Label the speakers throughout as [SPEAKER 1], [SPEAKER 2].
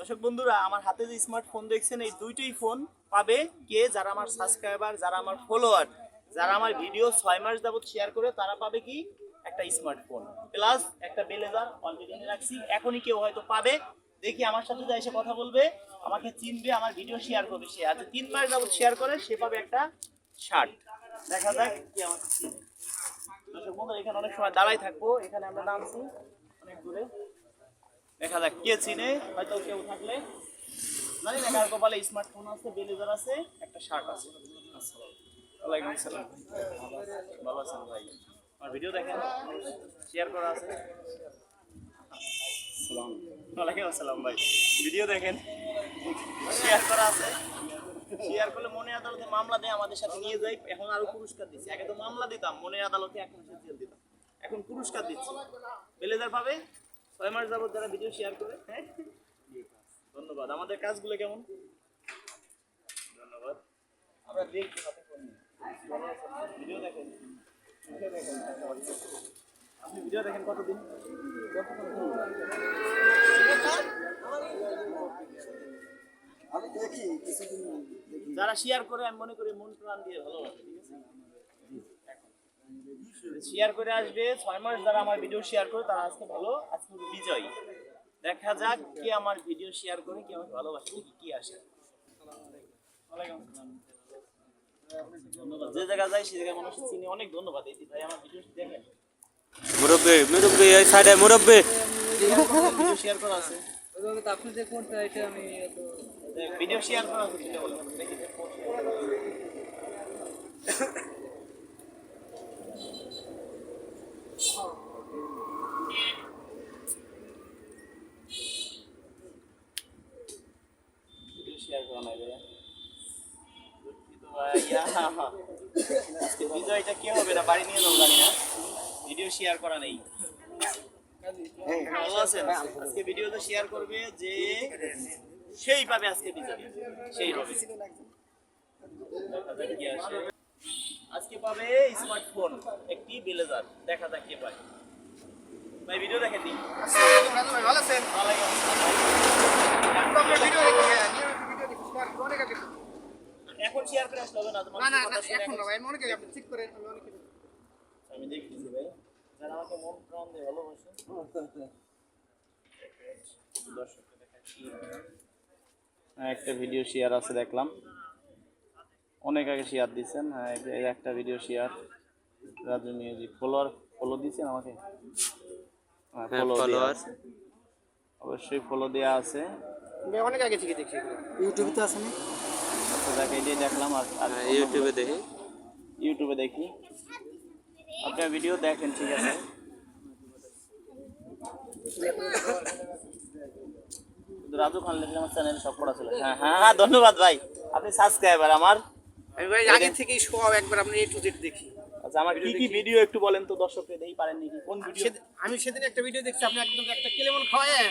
[SPEAKER 1] দর্শক বন্ধুরা, আমার হাতে যে স্মার্টফোন দেখছেন, এই দুইটাই ফোন পাবে কে? যারা আমার সাবস্ক্রাইবার, যারা আমার ফলোয়ার, যারা আমার ভিডিও 6 মাস যাবত শেয়ার করে, তারা পাবে কি? একটা স্মার্টফোন প্লাস একটা ব্লেজার অলরেডি রাখছি। এখনই কেউ হয়তো পাবে, দেখি আমার সাথে যা এসে কথা বলবে, আমাকে চিনবে, আমার ভিডিও শেয়ার করবে। সে আজ 3 মাস যাবত শেয়ার করে, সে পাবে একটা শার্ট। দেখা যাক কি আমাকে চিনে। দর্শক বন্ধুরা, এখানে অনেক সময় দাঁড়াই থাকবো, এখানে আমরা নামছি অনেক দূরে। দেখা যাক কে চিনে, হয়তো কেউ থাকলে। জানি না কার কপালে স্মার্টফোন আছে, ব্লেজার আছে, একটা শার্ট আছে। ওয়ালাইকুম আসসালাম, ভালো আছেন ভাই? আমার ভিডিও দেখেন, শেয়ার করা আছে। ওয়ালাইকুম আসসালাম ভাই, ভিডিও দেখেন, শেয়ার করা আছে। শেয়ার করলে মনে আদালতে মামলা দেয়, আমাদের সাথে নিয়ে যাই। এখন আরো পুরস্কার দিচ্ছি। আগে তো মামলা দিতাম, মনে আদালতে 1 মাসের জেল দিতাম। এখন পুরস্কার দিচ্ছি, ব্লেজার পাবে 6 মাস যাবত যারা ভিডিও শেয়ার করে। হ্যাঁ, ধন্যবাদ। আমাদের কাজগুলো কেমন? ধন্যবাদ। আমরা দেখছি হাতে ফোন নিয়ে। ভিডিও দেখেন, আপনি ভিডিও দেখেন কতদিন?
[SPEAKER 2] আমি দেখি কিছুদিন দেখি।
[SPEAKER 1] যারা শেয়ার করে আমি মনে করি মন প্রাণ দিয়ে ভালোবাসে, ঠিক আছে? শেয়ার করে আসবে 6 মাস যারা আমার ভিডিও শেয়ার করে, তারা আজকে ভালো, আজকে বিজয়ী। দেখা যাক কে আমার ভিডিও শেয়ার করে, কে আমাকে ভালোবাসে, দেখি কি আসে। ওয়ালাইকুম আসসালাম। ধন্যবাদ। যে জায়গা যাই সে জায়গায় মানুষ চিনি, অনেক ধন্যবাদ। এই ভাই আমার ভিডিও দেখেন,
[SPEAKER 3] মুরব্বি মুরব্বি এই সাইডে মুরব্বি
[SPEAKER 1] ভিডিও শেয়ার করা আছে,
[SPEAKER 2] আপনি যে কোনটা এটা আমি
[SPEAKER 1] ভিডিও শেয়ার করা আছে, সেটা বলো দেখি। ভিডিও শেয়ার করা নাই ভাইয়া, দুঃখিত ভাইয়া। আজকে বিজয়টা কে হবে না, বাড়ি নিয়ে যাবো জানি না। ভিডিও শেয়ার করা নেই। ভালো আছেন? আজকে ভিডিওটা শেয়ার করবে যে সেই পাবে আজকে বিজয়, সেই হবে। দেখা যাক কি আসে। আজকে পাবে স্মার্টফোন, একটি ব্লেজার। দেখা যাক কে পায়। ভাই ভিডিও দেখেন নি?
[SPEAKER 2] ভালো আছেন?
[SPEAKER 1] ওয়ালাইকুম আসসালাম।
[SPEAKER 2] ভিডিও দেখি, ভিডিও দেখি অনেক আগে।
[SPEAKER 1] এখন শেয়ার করে আসতে হবে না তোমার?
[SPEAKER 2] না না এখন না ভাই, মনে করি আপনি ঠিক করে আমি অনেক
[SPEAKER 1] আমি দেখতেছি ভাই, যারা আমাকে মন প্রাণ দিয়ে ভালোবাসে। দর্শককে দেখাচ্ছি, একটা ভিডিও শেয়ার আছে দেখলাম, অনেক আগে শেয়ার দিচ্ছেন। হ্যাঁ, এই একটা video share, Raju music. Follow দিচ্ছেন আমাকে? হ্যাঁ, ফলো দেওয়া আছে, অবশ্যই ফলো দেওয়া আছে।
[SPEAKER 2] অনেক আগে থেকে দেখছি। ইউটিউবে তো আছে না?
[SPEAKER 1] আচ্ছা যাকে এটাই দেখলাম। আর
[SPEAKER 3] ইউটিউবে দেখি,
[SPEAKER 1] ইউটিউবে দেখি। আপনার ভিডিও দেখেন, ঠিক আছে? রাজু খান লিখলে আমার চ্যানেল সব পড়া ছিল। হ্যাঁ হ্যাঁ হ্যাঁ, ধন্যবাদ ভাই, আপনি সাবস্ক্রাইবার আমার।
[SPEAKER 2] আমি ভাই আগে থেকেই সব একবার আপনি A to Z দেখি।
[SPEAKER 1] আচ্ছা, আমার কি কি ভিডিও একটু বলেন তো, দর্শককে দেই পারেন নাকি? কোন ভিডিও?
[SPEAKER 2] আমি সেদিন একটা ভিডিও দেখছি, আপনি একদম একটা কেলেমন খাওয়ায়,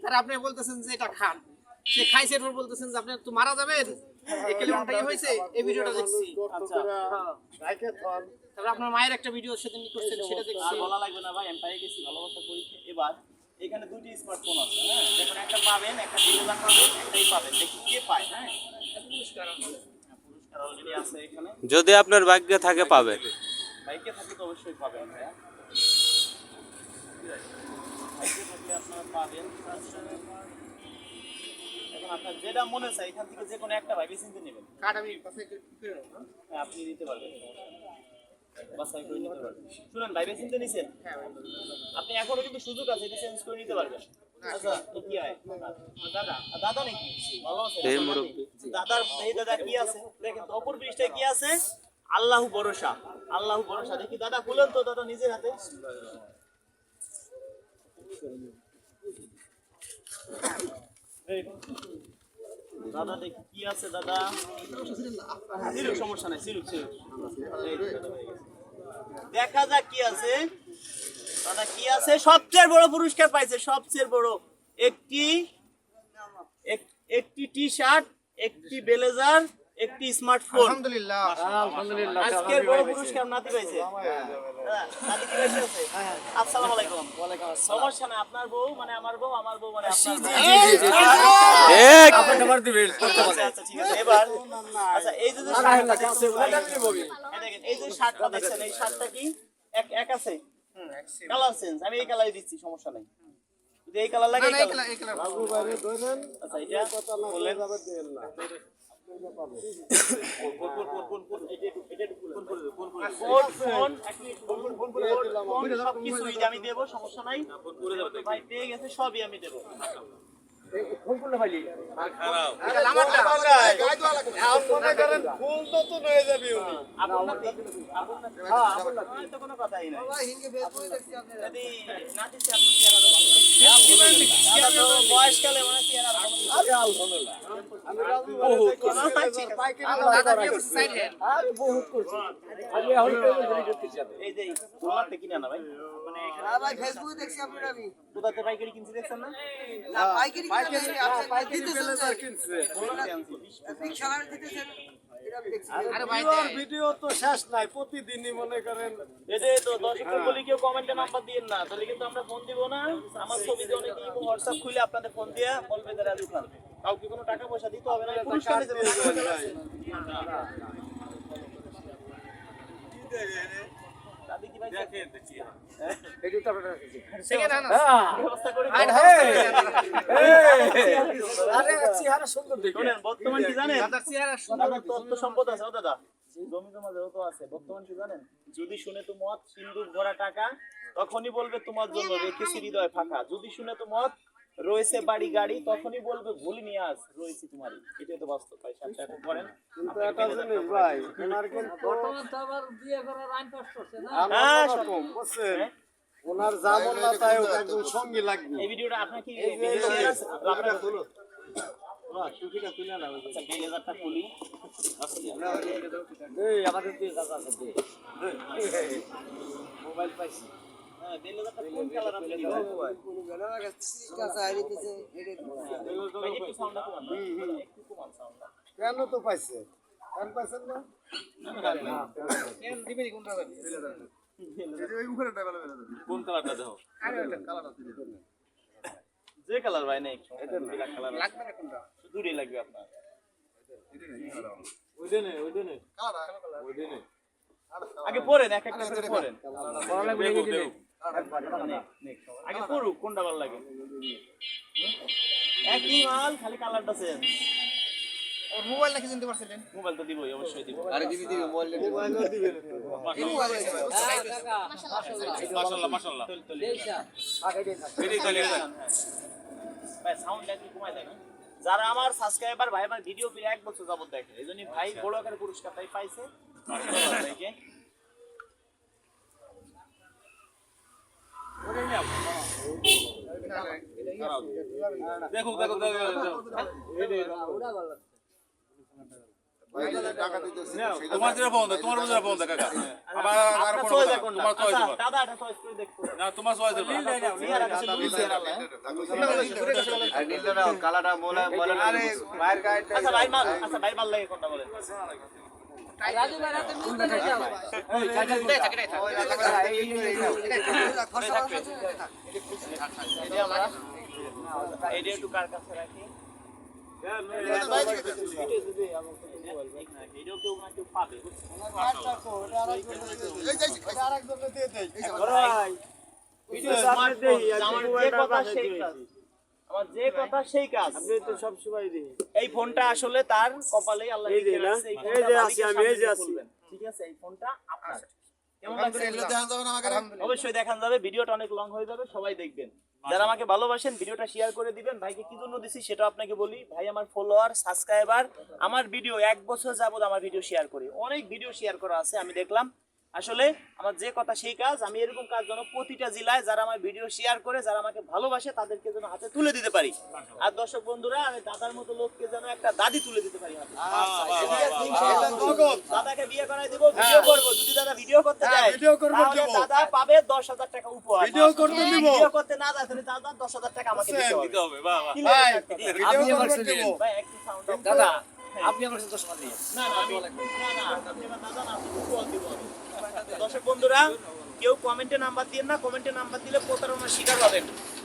[SPEAKER 2] আর আপনি বলতেছেন যে এটা খান। সে খাইছে, এরপর বলতেছেন যে আপনি তো মারা যাবেন, এই কেলেমনটা কি হয়েছে? এই ভিডিওটা দেখছি।
[SPEAKER 1] আচ্ছা,
[SPEAKER 2] তারপর আপনার মায়ের একটা ভিডিও সেদিন করছেন, সেটা
[SPEAKER 1] আর
[SPEAKER 2] দেখছি।
[SPEAKER 1] বলা লাগবে না ভাই, আমি পাই গেছি ভালোবাসা পরীক্ষা। এবার এখানে দুইটি স্মার্টফোন আছে, হ্যাঁ, যখন একটা পাবেন, একটা ব্লেজার পাবেন, একটাই পাবেন, দেখি কে পায়। হ্যাঁ, পুরস্কার অলরেডি আছে এখানে।
[SPEAKER 3] যদি আপনার ভাগ্যে থাকে পাবে।
[SPEAKER 1] বাইকে থাকলে তো অবশ্যই পাবেন ভাইয়া, বাইকে থাকলে আপনারা পাবেন। এখন আপনার যেটা মনে চায় এখান থেকে যে কোনো একটা ভাই চিনতে নেবেন।
[SPEAKER 2] কার্ড আমি পাশে করে নেব।
[SPEAKER 1] হ্যাঁ, আপনি দিতে পারবেন, বাসায় করে নিতে পারবেন। শুনেন, ভাই চিনতে নিছেন, আপনি এখনো কিন্তু সুযোগ আছে, এটা চেঞ্জ করে নিতে পারবেন। আচ্ছা, তো কি হয়? দাদা, দাদা নাকি? ভালো আছে
[SPEAKER 3] এই মুরব্বি।
[SPEAKER 1] দাদার, এই দাদা কি আছে দেখেন তো, অপর পৃষ্ঠায় কি আছে? আল্লাহু ভরসা, আল্লাহু ভরসা। দেখি দাদা খুলেন তো, দাদা নিজের হাতে। দাদা দেখি কি আছে দাদা। সিরুক, সমস্যা নাই, সিরুক সিরুক। দেখা যাক কি আছে দাদা, কি আছে। সবচেয়ে বড় পুরস্কার পাইছে, সবচেয়ে বড় একটি টি শার্ট, একটি ব্লেজার, একটি স্মার্টফোন।
[SPEAKER 2] আলহামদুলিল্লাহ, আলহামদুলিল্লাহ।
[SPEAKER 1] আজকের বড় পুরস্কার নাতি পাইছে। নাতি কি পাইছে? আসসালামু আলাইকুম। সমস্যা না, আপনার বউ মানে আমার বউ, আমার বউ মানে আপনার বউ। আচ্ছা ঠিক আছে এবার আচ্ছা এই যে শার্টটা দেখছেন ভাই, এই দেখেন এই যে শার্টটা দেখছেন এই শার্টটা কি এক এক আছে কালার চেঞ্জ আমি এই কালারই দিচ্ছি সমস্যা নাই যদি এই কালার লাগে
[SPEAKER 2] না,
[SPEAKER 1] এই
[SPEAKER 2] এই
[SPEAKER 1] কালার
[SPEAKER 2] কালার, এই কালার।
[SPEAKER 1] আচ্ছা এটা বলেন সবকিছুই আমি দেবো সমস্যা নাই ভাই পেয়ে গেছে সবই আমি দেবো
[SPEAKER 2] এটা লামারটা।
[SPEAKER 1] আপনার তো কোনো কথাই নাই যদি না দিচ্ছি আপনি চেহারা দেখাবেন। দাদা তো বয়সকালে মানে চেহারা
[SPEAKER 2] দাদা বিয়ে করছে সাইড হ্যান্ড।
[SPEAKER 1] এই যে তোমারটা কিনে না ভাই মানে এখানে
[SPEAKER 4] ভাই ফেসবুকে দেখছি আপনার আমি
[SPEAKER 1] কোথাতে পাইকারি কিনছি দেখছেন না
[SPEAKER 4] পাইকারি কিনছে
[SPEAKER 1] কোথাতে আনছি?
[SPEAKER 4] রিকশালার দিতেছেন এটা আমি দেখছি
[SPEAKER 2] আরে ভাই দেখ।
[SPEAKER 5] ভিডিও তো শেষ নাই প্রতিদিনই মনে করেন
[SPEAKER 1] এই যে তো দর্শকদের বলি কেউ কমেন্টে নাম্বার দিয়েন না তাহলে কিন্তু আমরা ফোন দিব না আমার ছবিতে অনেকে হোয়াটসঅ্যাপ খুলে আপনাদের ফোন দিয়ে বলবে তারা দোকান কাউকে কোনো টাকা পয়সা দিতে হবে না পুরস্কার দিতে হবে দাদি কি ভাই
[SPEAKER 2] সেকেন্ড হ্যান্ড
[SPEAKER 1] ব্যবস্থা করে
[SPEAKER 2] হাইড
[SPEAKER 1] দিন।
[SPEAKER 2] হাউস
[SPEAKER 5] চেহারা সুন্দর দেখে
[SPEAKER 1] শোনেন বর্তমান কি জানেন
[SPEAKER 2] দাদার চেহারা
[SPEAKER 1] দাদার তথ্য সম্পদ আছে ও দাদা জমি জমা যত আছে বর্তমান কি জানেন যদি শুনে তো মত সিন্ধুক ভরা টাকা তখনই বলবে তোমার জন্য রেখেছি হৃদয় ফাঁকা যদি শুনে তো মত রয়েছে বাড়ি গাড়ি তখনই বলবে ভুলি নিয়ে আস রয়েছি তোমারই এটাই তো বাস্তব ভাই সাথে এখন করেন
[SPEAKER 5] কিন্তু একটা জিনিস ভাই ওনার কিন্তু
[SPEAKER 1] হ্যাঁ,
[SPEAKER 5] রকম বুঝছেন ওনার জামন না তাই একদম সঙ্গী লাগবে
[SPEAKER 1] এই ভিডিওটা আপনার কি
[SPEAKER 5] এই যে
[SPEAKER 1] আপনার
[SPEAKER 5] তুলো টুপিটা তুলে না
[SPEAKER 1] আচ্ছা 2000টা খুলি
[SPEAKER 5] এই আমাদের দিয়ে কাকা আছে মোবাইল পাইছি
[SPEAKER 1] হ্যাঁ 2000টা কোন কালার আপনি দিবেন
[SPEAKER 4] কাছে আই দিতেছে এটা
[SPEAKER 1] ভাই একটু সাউন্ডটা কমান না একটু কমান সাউন্ডটা
[SPEAKER 5] কেন তো পাইছে কেন পাইছেন না
[SPEAKER 2] দিবেনি কোনটা যাবে
[SPEAKER 1] কোন কালারটা দাও
[SPEAKER 2] আরে এটা কালার আছে
[SPEAKER 1] যে কালার ভাই নাই ব্ল্যাক কালার
[SPEAKER 2] লাগবে না কোনটা
[SPEAKER 1] দুটোই লাগবে আপনার আগে পড়েন এক একটা করে পড়েন আগে পড়ুক কোনটা ভালো লাগে একই মাল খালি কালারটা সেম
[SPEAKER 2] ওর মোবাইল নাকি চিনতে পারছিলেন
[SPEAKER 1] মোবাইল তো দিবই অবশ্যই দিব
[SPEAKER 5] মোবাইলও দিবেন
[SPEAKER 2] এই মোবাইল আছে
[SPEAKER 1] মাশাআল্লাহ মাশাআল্লাহ ভাই সাউন্ড একটু কমাই দেন যারা আমার সাবস্ক্রাইবার ভাই আমার ভিডিও ফিরে এক বছর যাবত দেখে এইজন্য ভাই বড় আকারে পুরস্কার তাই পাইছে ভাইকে দেখো দেখো
[SPEAKER 6] তোমার যেটা ফোন দেয় তোমার বুঝে ফোন দেয় কাকা আবার আর কোনো তোমার চয়েস দিবা
[SPEAKER 1] দাদা এটা চয়েস করে দেখো
[SPEAKER 6] না তোমার চয়েস দিবা
[SPEAKER 1] চেহারা কাছে লুজ চেহারা
[SPEAKER 5] কালাটা বলে বলে আরে বাইরে গাইড
[SPEAKER 1] আচ্ছা ভাই মাল লাগে কোনটা বলেন এটা আমরা এটা একটু কার কাছে রাখি এটাও কেউ না কেউ পাবে আমার যে কথা সেই কাজ
[SPEAKER 5] সব সময় দিই
[SPEAKER 1] এই ফোনটা আসলে তার কপালে আল্লাহ
[SPEAKER 5] এই যে
[SPEAKER 1] লিখে
[SPEAKER 5] না,
[SPEAKER 1] রাখছে, এই
[SPEAKER 5] এই
[SPEAKER 1] ফোনটা
[SPEAKER 5] যে
[SPEAKER 1] মালিকের
[SPEAKER 5] আছি আমি,
[SPEAKER 1] সামনে
[SPEAKER 5] এই যে
[SPEAKER 1] দিয়ে
[SPEAKER 5] আছি।
[SPEAKER 1] খুলবেন। ঠিক আছে এই ফোনটা আপনার কেমন লাগছে অবশ্যই দেখান যাবে ভিডিওটা অনেক লং হয়ে যাবে সবাই দেখবেন যারা আমাকে ভালোবাসেন ভিডিওটা শেয়ার করে দিবেন ভাইকে কি জন্য দিছি সেটা আপনাকে বলি ভাই আমার ফলোয়ার সাবস্ক্রাইবার আমার ভিডিও 1 বছর যাবত আমার ভিডিও শেয়ার করি অনেক ভিডিও শেয়ার করা আছে আমি দেখলাম আসলে আমার যে কথা সেই কাজ আমি এরকম কাজ যেন প্রতিটা জেলায় যারা আমার ভিডিও শেয়ার করে যারা আমাকে ভালোবাসে তাদেরকে যেন হাতে তুলে দিতে পারি আর দর্শক বন্ধুরা আমি দাদার মতো লোককে যেন একটা দাদি তুলে দিতে পারি হাতে ঠিক আছে? ইনশাআল্লাহ। দাদাকে বিয়ে করাই দিব ভিডিও করব যদি দাদা ভিডিও করতে যায়
[SPEAKER 5] ভিডিও করবো,
[SPEAKER 1] তাহলে
[SPEAKER 5] দেবো।
[SPEAKER 1] দাদা পাবে 10,000 টাকা উপহার
[SPEAKER 5] ভিডিও করতে
[SPEAKER 1] যদি
[SPEAKER 5] দিব।
[SPEAKER 1] ভিডিও করতে না যায় তাহলে দাদা 10,000 টাকা আমাকে দিতে হবে
[SPEAKER 6] দিতে হবে বাহ বাহ
[SPEAKER 1] কি
[SPEAKER 5] ভাই,
[SPEAKER 1] লাগবে?
[SPEAKER 5] ভিডিও করতে দিব।
[SPEAKER 1] ভাই একটু সাউন্ড
[SPEAKER 4] দাদা আপনি আমার সাথে 10 দিয়ে
[SPEAKER 1] না না আমি না আপনি আমার দাদা না আপনি উপহার দিব আমি। দর্শক বন্ধুরা কেউ কমেন্টে নাম্বার দিন না কমেন্টে নাম্বার দিলে প্রতারণার শিকার হবেন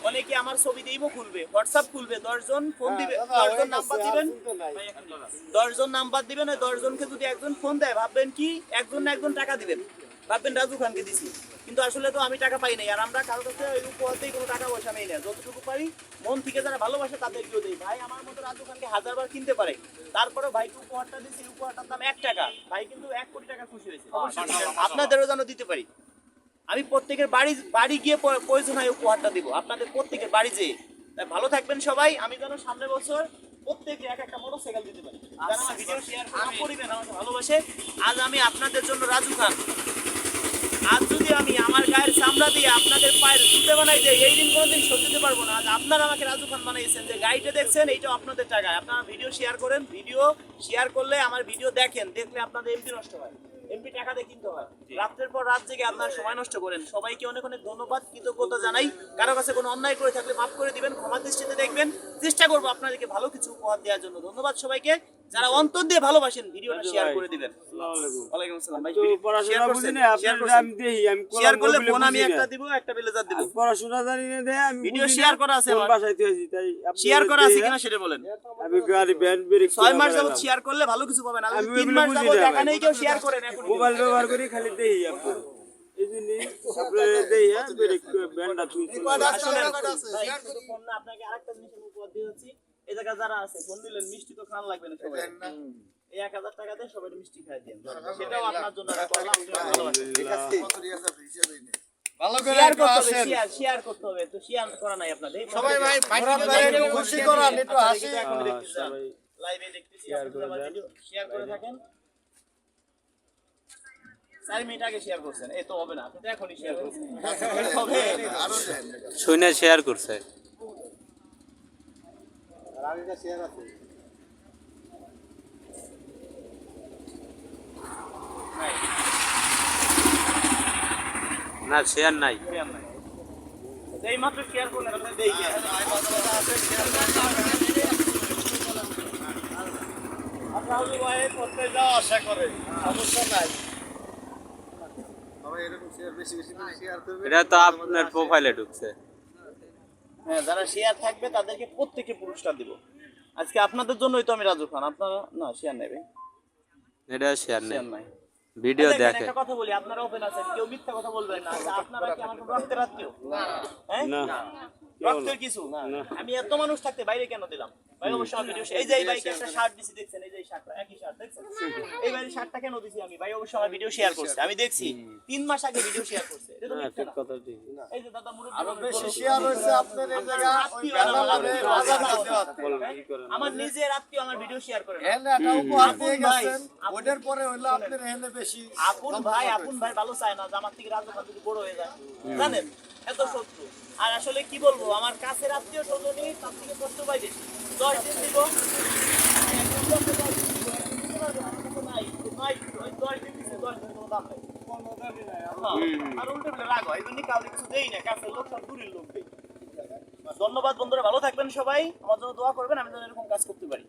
[SPEAKER 1] অনেকে আমার ছবি দিয়ে ইমো খুলবে, হোয়াটসঅ্যাপ খুলবে, 10 জন ফোন দিবে, 10 জন নাম্বার দিবেন, 10 জন নাম্বার দিবেন, ওই 10 জনকে যদি একজন ফোন দেয় ভাববেন কি একজন না একজন টাকা দিবেন, ভাববেন রাজু খানকে দিছি, কিন্তু আসলে তো আমি টাকা পাই নাই। আর আমরা কারোর কাছে ওই উপহারতেই কোনো টাকা পয়সা নেই না, যতটুকু পারি মন থেকে যারা ভালোবাসে তাদেরকেও দেই। ভাই আমার মতো রাজু খানকে 1000 বার কিনতে পারে, তারপরে ভাইকে উপহারটা দিছি, উপহারটার দাম 1 টাকা, ভাই কিন্তু 1 কোটি টাকা খুশি হয়েছে। আপনাদেরও যেন দিতে পারি। আমি প্রত্যেকের বাড়ি গিয়ে প্রয়োজন হয় উপহারটা দিব, আপনাদের প্রত্যেকের বাড়ি যেয়ে। তাই ভালো থাকবেন সবাই। আমি যেন সামনের বছর প্রত্যেকে এক একটা মোটরসাইকেল দিতে পারি, যারা আমার ভিডিও শেয়ার করবেন, আমাকে ভালোবাসে। আজ আমি আপনাদের জন্য রাজু খান, আজ যদি আমি আমার গায়ের চামড়া দিয়ে আপনাদের পায়ের জুতে বানাই দেয়, এই দিন কোনোদিন সহ্য করতে পারবো না। আজ আপনারা আমাকে রাজু খান বানাইছেন, যে গাড়িটা দেখছেন এইটাও আপনাদের টাকায়। আপনারা ভিডিও শেয়ার করেন, ভিডিও শেয়ার করলে আমার ভিডিও দেখেন, দেখলে আপনাদের এমপি নষ্ট হয়, এমপি টাকা দিয়ে কিনতে হয়। রাত্রের পর রাত জেগে আপনারা সময় নষ্ট করেন। সবাইকে অনেক অনেক ধন্যবাদ, কৃতজ্ঞতা জানাই। কারো কাছে কোনো অন্যায় করে থাকলে মাফ করে দিবেন, ক্ষমা দৃষ্টিতে দেখবেন। চেষ্টা করবো আপনাদেরকে ভালো কিছু উপহার দেওয়ার জন্য। ধন্যবাদ সবাইকে, যারা অন্তর দিয়ে ভালোবাসেন ভিডিওটা শেয়ার করে দিবেন। ওয়ালাইকুম আসসালাম ভাই, শেয়ার করছেন, শেয়ার করলে ফোন আমি একটা দিব, একটা বেলেজার দিব।
[SPEAKER 5] পড়াশোনা জানি না দে আমি
[SPEAKER 1] ভিডিও শেয়ার করা আছে আমার,
[SPEAKER 5] বাসাইতে আছি তাই
[SPEAKER 1] শেয়ার করা আছে কিনা সেটা বলেন।
[SPEAKER 5] আমি গাড়ি ব্যান্ড ব্রেক
[SPEAKER 1] 6 মাস যাবত শেয়ার করলে ভালো কিছু পাবেন, আর 3 মাস যাবত টাকা নেই কেউ শেয়ার করেন। এখন
[SPEAKER 5] মোবাইল ব্যবহার করি খালি দেই আপনার এই জন্য আপনি দেই ব্রেক ব্যান্ডটা তুই
[SPEAKER 1] আসলে শুধু ফোন না, আপনাকে আরেকটা জিনিস আমি উপহার দিয়ে যাচ্ছি। এই জায়গা যারা আছে ফোন দিলেন, মিষ্টি তো খান লাগবে না সবাই, এই 1000 টাকা দিয়ে সবাই মিষ্টি খাই দেন, সেটাও আপনার জন্য করলাম।
[SPEAKER 5] ভালো করে
[SPEAKER 1] শেয়ার
[SPEAKER 5] একটু
[SPEAKER 1] করতে হবে,
[SPEAKER 5] আসেন
[SPEAKER 1] শেয়ার করতে হবে, তো শেয়ার করা নাই আপনাদের
[SPEAKER 2] সবাই ভাই
[SPEAKER 5] মুরাদ ভাই একটু খুশি করান, একটু হাসি
[SPEAKER 1] লাইভে দেখতেছি, আপনারা আমার ভিডিও শেয়ার করে থাকেন। 4 মিনিট আগে শেয়ার করছেন, এই তো হবে না, আপনি তো এখনই শেয়ার করছেন, হবে
[SPEAKER 3] শুনে শেয়ার করছে। না শেয়ার নাই।
[SPEAKER 1] শেয়ার নাই, এই মাত্র শেয়ার করলেন আপনি দেখে।
[SPEAKER 5] আপনার ভাই করতে যাওয়া আশা করে সমস্যা নাই।
[SPEAKER 3] এটা তো আপনার প্রোফাইলে ঢুকছে।
[SPEAKER 1] হ্যাঁ, যারা শেয়ার থাকবে তাদেরকে প্রত্যেককে পুরস্কার দিব। আজকে আপনাদের জন্যই তো আমি রাজু খান, আপনারা না শেয়ার নেবে,
[SPEAKER 3] এটা শেয়ার নেই,
[SPEAKER 1] শেয়ার নাই।
[SPEAKER 3] ভিডিও
[SPEAKER 1] দেখেন,
[SPEAKER 3] দেখে।
[SPEAKER 1] একটা কথা বলি, আপনারা ওপেন আছেন, কেউ মিথ্যা কথা বলবেন না। আচ্ছা, আপনারা কি আমার কোনো রক্তের আত্মীয়? হ্যাঁ, রক্তের কিছু না। আমি এত মানুষ থাকতে বাইরে কেন দিলাম? ভাই অবশ্যই আমার ভিডিও, এই যে এই বাইকে একটা শার্ট দিছি দেখছেন, এই যে এই শার্টটা একই শার্ট দেখছেন, এই বাইরে শার্টটা কেন দিছি আমি? ভাই অবশ্যই আমার ভিডিও শেয়ার করছে, আমি দেখছি 3 মাস আগে ভিডিও শেয়ার করছে। এটা তো মিথ্যা না।
[SPEAKER 5] কথা ঠিক
[SPEAKER 1] এই যে দাদা মুরব্বি
[SPEAKER 5] আরো বেশি শেয়ার হইছে আপনার এই জায়গা ওই বেলা লাগে রাজা করতে
[SPEAKER 1] আমার নিজের আত্মীয় আমার ভিডিও শেয়ার করে না।
[SPEAKER 5] এনে একটা উপহার দিয়ে গেছেন, ওটার পরে হইলো আপনার এনে বেশি
[SPEAKER 1] আপন ভাই ভালো চায় না যে আমার থেকে রাজু খান যদি বড় হয়ে যায়, জানেন, এত শত্রু। আর আসলে কি বলবো, আমার কাছের আত্মীয় স্বজনই তার থেকে কষ্ট পাই বেশি। 10 দিন দিব, আর উল্টে বলে রাগ হয়, এই জন্য কাউকে কিছু দেই না, কাছের লোক সব দূরের লোক দেই। ধন্যবাদ বন্ধুরা, ভালো থাকবেন সবাই, আমার জন্য দোয়া করবেন, আমি যেন এরকম কাজ করতে পারি।